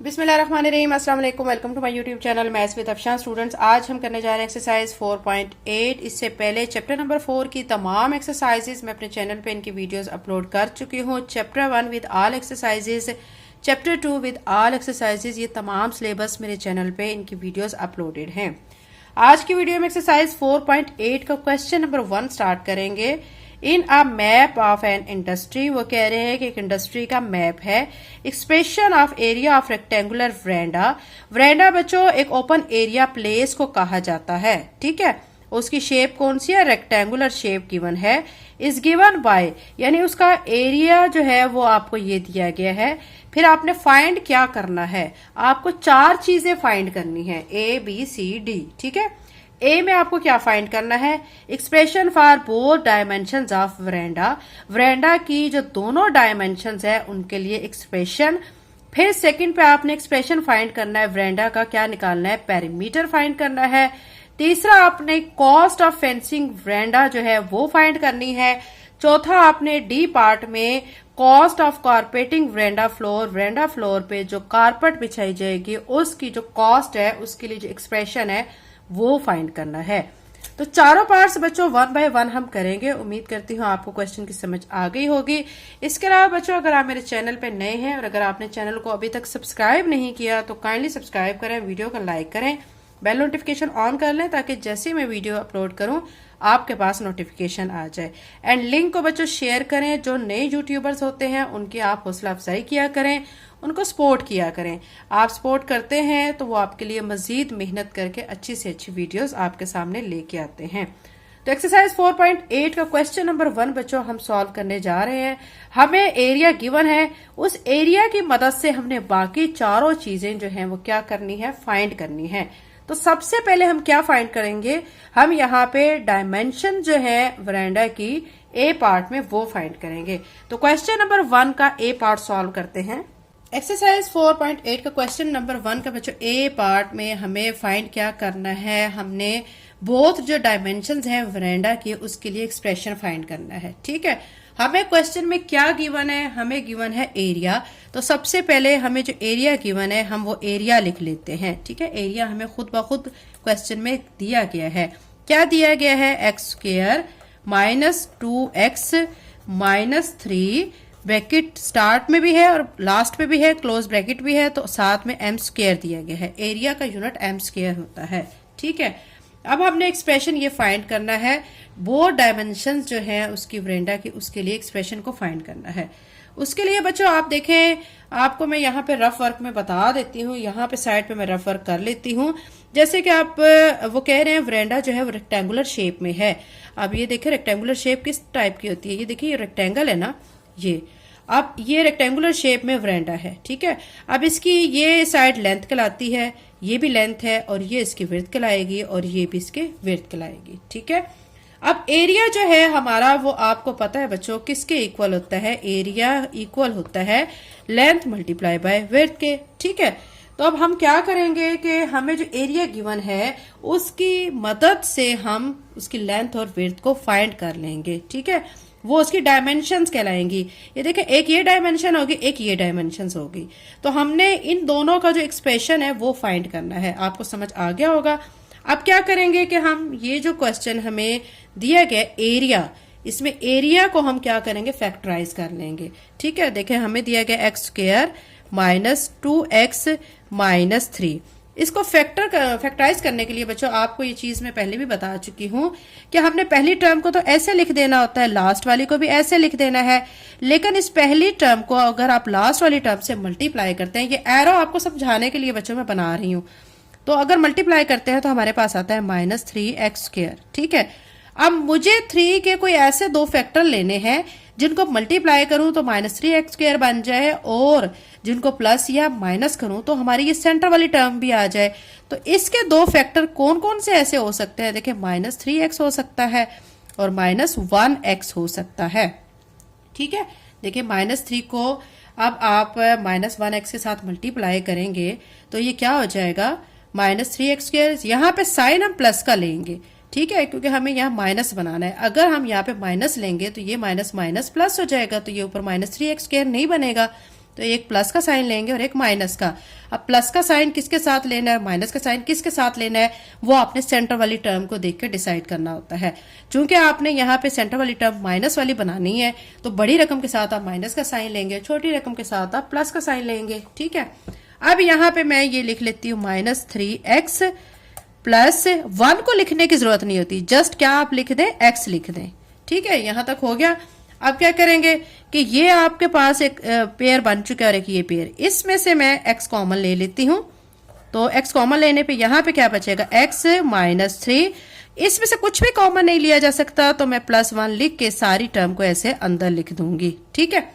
बिस्मिल्लाहिर्रहमानिर्रहीम, अस्सलाम वालेकुम। Welcome to my YouTube channel maths with Afshan students. आज हम करने जा रहे हैं एक्सरसाइज 4.8। इससे पहले चैप्टर नंबर 4 की तमाम एक्सरसाइजेज मैं अपने चैनल पे इनकी वीडियोस अपलोड कर चुकी हूँ। Chapter 1 with all exercises, chapter 2 with all exercises, ये तमाम सिलेबस मेरे चैनल पे इनकी वीडियोस अपलोडेड हैं। आज की वीडियो में एक्सरसाइज 4.8 का क्वेश्चन नंबर 1 स्टार्ट करेंगे। In a map of an industry, वो कह रहे हैं कि एक इंडस्ट्री का मैप है। Expression of area of rectangular verandah. Verandah बच्चों एक ओपन एरिया प्लेस को कहा जाता है, ठीक है। उसकी शेप कौन सी है? रेक्टेंगुलर शेप गिवन है। इज गिवन बाय, यानी उसका एरिया जो है वो आपको ये दिया गया है। फिर आपने फाइंड क्या करना है? आपको 4 चीजें फाइंड करनी है, ABCD, ठीक है। ए में आपको क्या फाइंड करना है? Expression for both dimensions of verandah. Verandah की जो दोनों डायमेंशंस है उनके लिए एक्सप्रेशन। फिर सेकंड पे आपने एक्सप्रेशन फाइंड करना है, वरेंडा का क्या निकालना है? पेरीमीटर फाइंड करना है। तीसरा आपने कॉस्ट ऑफ फेंसिंग वरेंडा जो है वो फाइंड करनी है। चौथा आपने डी पार्ट में cost of carpeting verandah floor पे जो कारपेट बिछाई जाएगी उसकी जो कॉस्ट है उसके लिए जो एक्सप्रेशन है वो फाइंड करना है। तो चारों पार्ट्स बच्चों 1 बाय 1 हम करेंगे। उम्मीद करती हूँ आपको क्वेश्चन की समझ आ गई होगी। इसके अलावा बच्चों अगर आप मेरे चैनल पे नए हैं और अगर आपने चैनल को अभी तक सब्सक्राइब नहीं किया तो काइंडली सब्सक्राइब करें, वीडियो को लाइक करें, बेल नोटिफिकेशन ऑन कर लें ताकि जैसे मैं वीडियो अपलोड करूं आपके पास नोटिफिकेशन आ जाए। एंड लिंक को बच्चों शेयर करें। जो नए यूट्यूबर्स होते हैं उनकी आप हौसला अफजाई किया करें, उनको सपोर्ट किया करें। आप सपोर्ट करते हैं तो वो आपके लिए मजीद मेहनत करके अच्छी से अच्छी वीडियोस आपके सामने लेके आते हैं। तो एक्सरसाइज 4.8 का क्वेश्चन नंबर 1 बच्चों हम सॉल्व करने जा रहे हैं। हमें एरिया गिवन है, उस एरिया की मदद से हमने बाकी चारों चीजें जो हैं वो क्या करनी है? फाइंड करनी है। तो सबसे पहले हम क्या फाइंड करेंगे? हम यहाँ पे डायमेंशन जो है वरेंडा की ए पार्ट में वो फाइंड करेंगे। तो क्वेश्चन नंबर 1 का ए पार्ट सॉल्व करते हैं। एक्सरसाइज 4.8 का क्वेश्चन नंबर 1 का बच्चों ए पार्ट में हमें फाइंड क्या करना है? हमने बोथ जो डायमेंशंस हैं वरेंडा की उसके लिए एक्सप्रेशन फाइंड करना है, ठीक है। हमें क्वेश्चन में क्या गिवन है? हमें गिवन है एरिया। तो सबसे पहले हमें जो एरिया गिवन है हम वो एरिया लिख लेते हैं, ठीक है। एरिया हमें खुद ब खुद क्वेश्चन में दिया गया है। क्या दिया गया है? x² -2x -3, ब्रैकेट स्टार्ट में भी है और लास्ट में भी है, क्लोज ब्रैकेट भी है, तो साथ में m² दिया गया है। एरिया का यूनिट m² होता है, ठीक है। अब हमने एक्सप्रेशन ये फाइंड करना है, वो डायमेंशंस जो है उसकी वरेंडा की उसके लिए एक्सप्रेशन को फाइंड करना है। उसके लिए बच्चों आप देखें, आपको मैं यहाँ पे रफ वर्क में बता देती हूँ। यहाँ पे साइड पे मैं रफ वर्क कर लेती हूँ। जैसे कि आप वो कह रहे हैं वरेंडा जो है वो रेक्टेंगुलर शेप में है। अब ये देखिए रेक्टेंगुलर शेप किस टाइप की होती है? ये देखिए ये रेक्टेंगल है ना, ये अब ये रेक्टेंगुलर शेप में वरेंडा है, ठीक है। अब इसकी ये साइड लेंथ कहलाती है, ये भी लेंथ है, और ये इसकी विड्थ कहलाएगी और ये भी इसके विड्थ कहलाएगी, ठीक है। अब एरिया जो है हमारा वो आपको पता है बच्चों किसके इक्वल होता है? एरिया इक्वल होता है लेंथ मल्टीप्लाई बाय विड्थ के, ठीक है। तो अब हम क्या करेंगे कि हमें जो एरिया गिवन है उसकी मदद से हम उसकी लेंथ और विड्थ को फाइंड कर लेंगे, ठीक है। वो उसकी डायमेंशंस कहलाएंगी। ये देखें, एक ये डायमेंशन होगी, एक ये डायमेंशंस होगी। तो हमने इन दोनों का जो एक्सप्रेशन है वो फाइंड करना है। आपको समझ आ गया होगा। अब क्या करेंगे कि हम ये जो क्वेश्चन हमें दिया गया एरिया, इसमें एरिया को हम क्या करेंगे? फैक्टराइज कर लेंगे, ठीक है। देखें हमें दिया गया x² -2x -3। इसको फैक्टराइज करने के लिए बच्चों आपको ये चीज मैं पहले भी बता चुकी हूँ कि हमने पहली टर्म को तो ऐसे लिख देना होता है, लास्ट वाली को भी ऐसे लिख देना है। लेकिन इस पहली टर्म को अगर आप लास्ट वाली टर्म से मल्टीप्लाई करते हैं, ये एरो आपको समझाने के लिए बच्चों मैं बना रही हूँ, तो अगर मल्टीप्लाई करते हैं तो हमारे पास आता है -3x², ठीक है। अब मुझे 3 के कोई ऐसे 2 फैक्टर लेने हैं जिनको मल्टीप्लाई करूं तो -3x² बन जाए, और जिनको प्लस या माइनस करूं तो हमारी ये सेंटर वाली टर्म भी आ जाए। तो इसके 2 फैक्टर कौन कौन से ऐसे हो सकते हैं? देखिए -3x हो सकता है और -1x हो सकता है, ठीक है। देखिए -3 को अब आप -1x के साथ मल्टीप्लाई करेंगे तो ये क्या हो जाएगा? -3x²। यहाँ पे साइन हम प्लस का लेंगे, ठीक है, क्योंकि हमें यहाँ माइनस बनाना है। अगर हम यहाँ पे माइनस लेंगे तो ये माइनस माइनस प्लस हो जाएगा, तो ये ऊपर -3x² नहीं बनेगा। तो एक प्लस का साइन लेंगे और एक माइनस का। अब प्लस का साइन किसके साथ लेना है, माइनस का साइन किसके साथ लेना है, वो आपने सेंटर वाली टर्म को देख के डिसाइड करना होता है। चूंकि आपने यहाँ पे सेंटर वाली टर्म माइनस वाली बनानी है तो बड़ी रकम के साथ आप माइनस का साइन लेंगे, छोटी रकम के साथ आप प्लस का साइन लेंगे। ठीक है, अब यहाँ पे मैं ये लिख लेती हूँ -3x प्लस 1 को लिखने की जरूरत नहीं होती, जस्ट क्या आप लिख दें, x लिख दें। ठीक है, यहां तक हो गया। अब क्या करेंगे कि ये आपके पास एक पेयर बन चुका है और एक ये पेयर, इसमें से मैं x कॉमन ले लेती हूं। तो x कॉमन लेने पे यहां पे क्या बचेगा, x -3। इसमें से कुछ भी कॉमन नहीं लिया जा सकता तो मैं +1 लिख के सारी टर्म को ऐसे अंदर लिख दूंगी। ठीक है,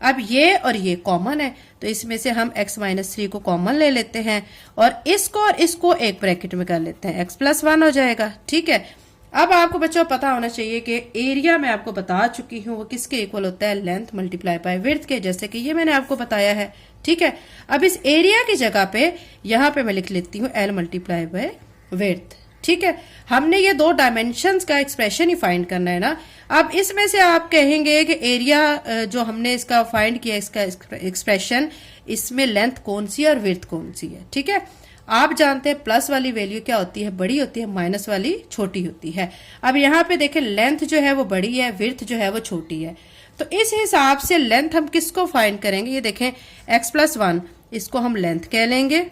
अब ये और ये कॉमन है तो इसमें से हम x -3 को कॉमन ले लेते हैं और इसको एक ब्रैकेट में कर लेते हैं, x +1 हो जाएगा। ठीक है, अब आपको बच्चों पता होना चाहिए कि एरिया मैं आपको बता चुकी हूँ वो किसके इक्वल होता है, लेंथ मल्टीप्लाई बाय विड्थ के, जैसे कि ये मैंने आपको बताया है। ठीक है, अब इस एरिया की जगह पे यहाँ पे मैं लिख लेती हूँ l मल्टीप्लाई बाय विड्थ। ठीक है, हमने ये 2 डायमेंशंस का एक्सप्रेशन ही फाइंड करना है ना। अब इसमें से आप कहेंगे कि एरिया जो हमने इसका फाइंड किया, इसका एक्सप्रेशन, इसमें लेंथ कौन सी है और विड्थ कौन सी है। ठीक है, आप जानते हैं प्लस वाली वैल्यू क्या होती है, बड़ी होती है, माइनस वाली छोटी होती है। अब यहाँ पे देखें लेंथ जो है वो बड़ी है, विड्थ जो है वो छोटी है, तो इस हिसाब से लेंथ हम किसको फाइंड करेंगे, ये देखें x +1 इसको हम लेंथ कह लेंगे,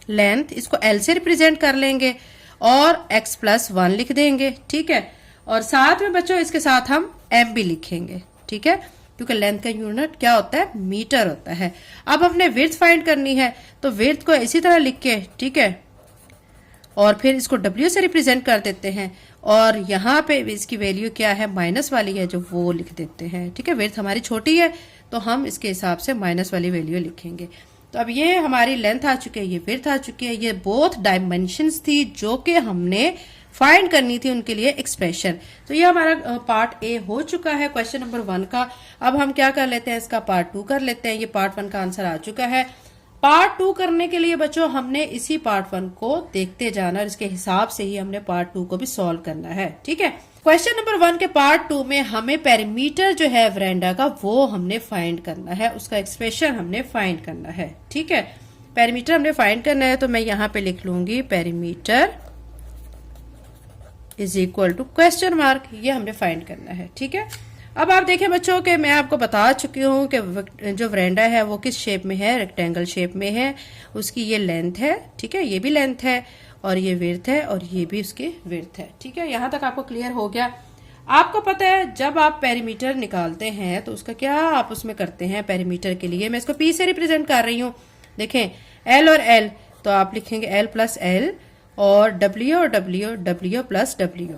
लेंथ इसको L से रिप्रेजेंट कर लेंगे और x +1 लिख देंगे। ठीक है, और साथ में बच्चों इसके साथ हम m भी लिखेंगे। ठीक है, क्योंकि लेंथ का यूनिट क्या होता है, मीटर होता है। अब हमने विड्थ फाइंड करनी है तो विड्थ को इसी तरह लिख के, ठीक है, और फिर इसको w से रिप्रेजेंट कर देते हैं और यहाँ पे इसकी वैल्यू क्या है, माइनस वाली है जो, वो लिख देते हैं। ठीक है, विड्थ हमारी छोटी है तो हम इसके हिसाब से माइनस वाली वैल्यू लिखेंगे। तो अब ये हमारी लेंथ आ चुकी है, ये विड्थ आ चुकी है, ये बोथ डायमेंशंस थी जो कि हमने फाइंड करनी थी, उनके लिए एक्सप्रेशन। तो ये हमारा पार्ट ए हो चुका है क्वेश्चन नंबर 1 का। अब हम क्या कर लेते हैं, इसका पार्ट 2 कर लेते हैं। ये पार्ट 1 का आंसर आ चुका है। पार्ट 2 करने के लिए बच्चों हमने इसी पार्ट 1 को देखते जाना और इसके हिसाब से ही हमने पार्ट 2 को भी सॉल्व करना है। ठीक है, क्वेश्चन नंबर 1 के पार्ट 2 में हमें पेरीमीटर जो है वरांडा का वो हमने फाइंड करना है, उसका एक्सप्रेशन हमने फाइंड करना है। ठीक है, पेरीमीटर हमने फाइंड करना है तो मैं यहाँ पे लिख लूंगी perimeter is equal to question mark, ये हमने फाइंड करना है। ठीक है, अब आप देखें बच्चों के मैं आपको बता चुकी हूँ कि जो वरांडा है वो किस शेप में है, रेक्टेंगल शेप में है, उसकी ये लेंथ है। ठीक है, ये भी लेंथ है और ये विड्थ है और ये भी उसकी विड्थ है। ठीक है, यहाँ तक आपको क्लियर हो गया। आपको पता है जब आप पेरीमीटर निकालते हैं तो उसका क्या आप उसमें करते हैं, पेरीमीटर के लिए मैं इसको P से रिप्रेजेंट कर रही हूँ। देखें L और L तो आप लिखेंगे L + L और W और W + W।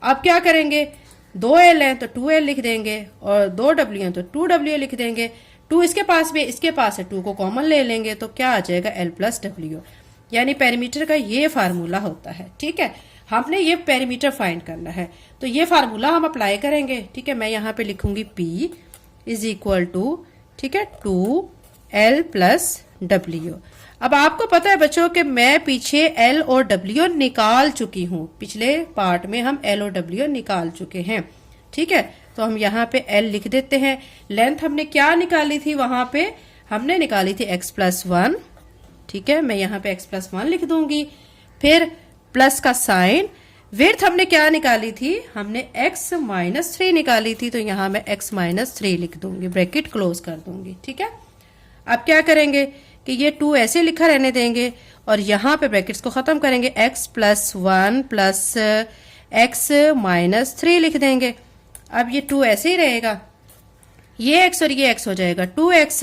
अब क्या करेंगे, 2L है तो 2L लिख देंगे और 2W है तो 2W लिख देंगे। 2 इसके पास भी, इसके पास है, 2 को कॉमन ले लेंगे तो क्या आ जाएगा, L + W। यानी पेरीमीटर का ये फार्मूला होता है। ठीक है, हमने ये पेरीमीटर फाइंड करना है तो ये फार्मूला हम अप्लाई करेंगे। ठीक है, मैं यहाँ पे लिखूंगी P इज इक्वल टू, ठीक है, 2L + W। अब आपको पता है बच्चों कि मैं पीछे L और W निकाल चुकी हूँ, पिछले पार्ट में हम L और W निकाल चुके हैं। ठीक है, तो हम यहाँ पे L लिख देते हैं। लेंथ हमने क्या निकाली थी, वहां पे हमने निकाली थी x +1। ठीक है, मैं यहाँ पे x +1 लिख दूंगी, फिर प्लस का साइन। विड्थ हमने क्या निकाली थी, हमने x -3 निकाली थी तो यहाँ मैं x -3 लिख दूंगी, ब्रैकेट क्लोज कर दूंगी। ठीक है, अब क्या करेंगे कि ये 2 ऐसे लिखा रहने देंगे और यहाँ पे ब्रैकेट्स को खत्म करेंगे, x +1 प्लस x -3 लिख देंगे। अब ये 2 ऐसे ही रहेगा, ये x और ये x हो जाएगा 2x,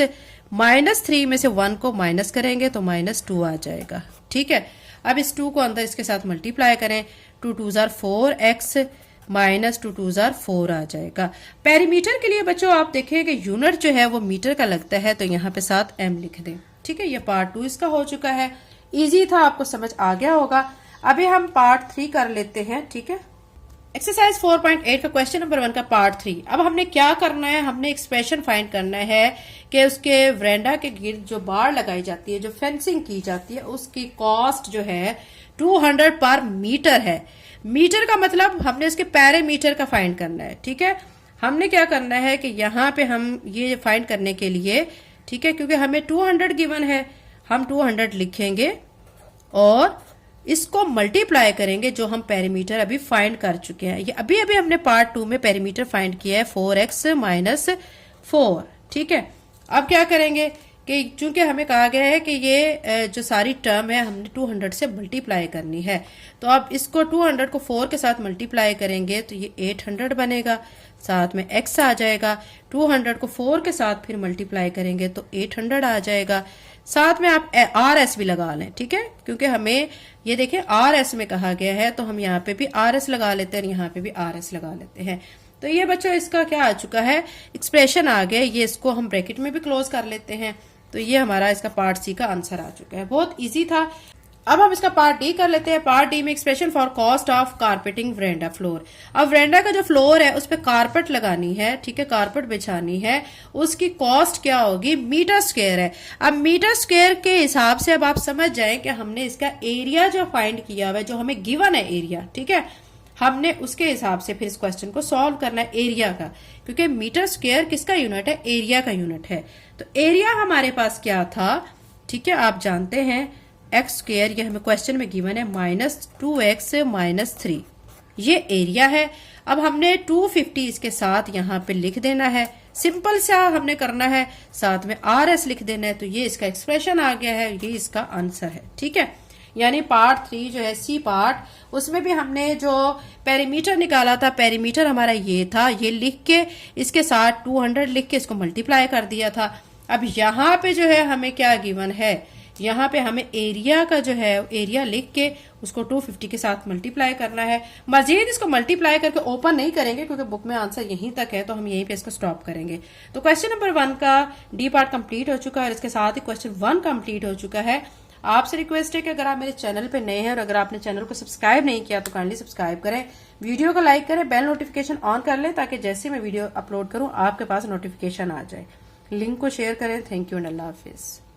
-3 में से 1 को माइनस करेंगे तो -2 आ जाएगा। ठीक है, अब इस 2 को अंदर इसके साथ मल्टीप्लाई करें, 2 2 ज़ार 4x -2 2 ज़ार 4 आ जाएगा। पेरीमीटर के लिए बच्चों आप देखें कि यूनिट जो है वो मीटर का लगता है तो यहाँ पे साथ m लिख दें। ठीक है, ये पार्ट 2 इसका हो चुका है, इजी था, आपको समझ आ गया होगा। अभी हम पार्ट 3 कर लेते हैं। ठीक है, एक्सरसाइज 4.8 का क्वेश्चन नंबर 1 का पार्ट 3। अब हमने क्या करना है, हमने एक्सप्रेशन फाइंड करना है कि उसके वरांडा के गिर्द जो बाड़ लगाई जाती है, जो फेंसिंग की जाती है, उसकी कॉस्ट जो है 200 पर मीटर है। मीटर का मतलब हमने इसके पैरामीटर का फाइंड करना है। ठीक है, हमने क्या करना है कि यहाँ पे हम ये फाइंड करने के लिए, ठीक है, क्योंकि हमें 200 गिवन है, हम 200 लिखेंगे और इसको मल्टीप्लाई करेंगे जो हम पेरीमीटर अभी फाइंड कर चुके हैं। ये अभी अभी हमने पार्ट 2 में पेरीमीटर फाइंड किया है 4x माइनस 4, ठीक है। अब क्या करेंगे कि चूंकि हमें कहा गया है कि ये जो सारी टर्म है हमने 200 से मल्टीप्लाई करनी है, तो अब इसको 200 को 4 के साथ मल्टीप्लाई करेंगे तो ये 800 बनेगा, साथ में x आ जाएगा। 200 को 4 के साथ फिर मल्टीप्लाई करेंगे तो 800 आ जाएगा। साथ में आप RS भी लगा लें, ठीक है, क्योंकि हमें ये देखिए RS में कहा गया है तो हम यहाँ पे भी RS लगा लेते हैं, यहाँ पे भी RS लगा लेते हैं। तो ये बच्चों इसका क्या आ चुका है, एक्सप्रेशन आ गया। ये इसको हम ब्रैकेट में भी क्लोज कर लेते हैं। तो ये हमारा इसका पार्ट सी का आंसर आ चुका है, बहुत इजी था। अब हम इसका पार्ट डी कर लेते हैं। पार्ट डी में expression for cost of carpeting verandah floor. अब वरेंडा का जो फ्लोर है उस पर कारपेट लगानी है, ठीक है, कारपेट बिछानी है, उसकी कॉस्ट क्या होगी, मीटर स्क्वायर है। अब मीटर स्क्वायर के हिसाब से अब आप समझ जाएं कि हमने इसका एरिया जो फाइंड किया हुआ है, जो हमें गिवन है एरिया, ठीक है, हमने उसके हिसाब से फिर इस क्वेश्चन को सॉल्व करना है एरिया का, क्योंकि मीटर स्क्वायर किसका यूनिट है, एरिया का यूनिट है। तो एरिया हमारे पास क्या था, ठीक है, आप जानते हैं एक्स स्क्वायर, ये हमें क्वेश्चन में गिवन है -2x माइनस 3, ये एरिया है। अब हमने 250 इसके साथ यहाँ पे लिख देना है, सिंपल सा हमने करना है, साथ में RS लिख देना है। तो ये इसका एक्सप्रेशन आ गया है, ये इसका आंसर है, ठीक है। यानी पार्ट 3 जो है सी पार्ट, उसमें भी हमने जो पेरीमीटर निकाला था, पेरीमीटर हमारा ये था, ये लिख के इसके साथ 200 लिख के इसको मल्टीप्लाई कर दिया था। अब यहाँ पे जो है हमें क्या गिवन है, यहाँ पे हमें एरिया का जो है एरिया लिख के उसको 250 के साथ मल्टीप्लाई करना है। मजीद इसको मल्टीप्लाई करके ओपन नहीं करेंगे क्योंकि बुक में आंसर यहीं तक है, तो हम यहीं पे इसको स्टॉप करेंगे। तो क्वेश्चन नंबर 1 का डी पार्ट कंप्लीट हो चुका है और इसके साथ ही क्वेश्चन 1 कंप्लीट हो चुका है। आपसे रिक्वेस्ट है कि अगर आप मेरे चैनल पे नए हैं और अगर आपने चैनल को सब्सक्राइब नहीं किया तो काइंडली सब्सक्राइब करें, वीडियो को लाइक करें, बेल नोटिफिकेशन ऑन कर लें ताकि जैसे मैं वीडियो अपलोड करूं आपके पास नोटिफिकेशन आ जाए। लिंक को शेयर करें। Thank you and Allah Hafiz.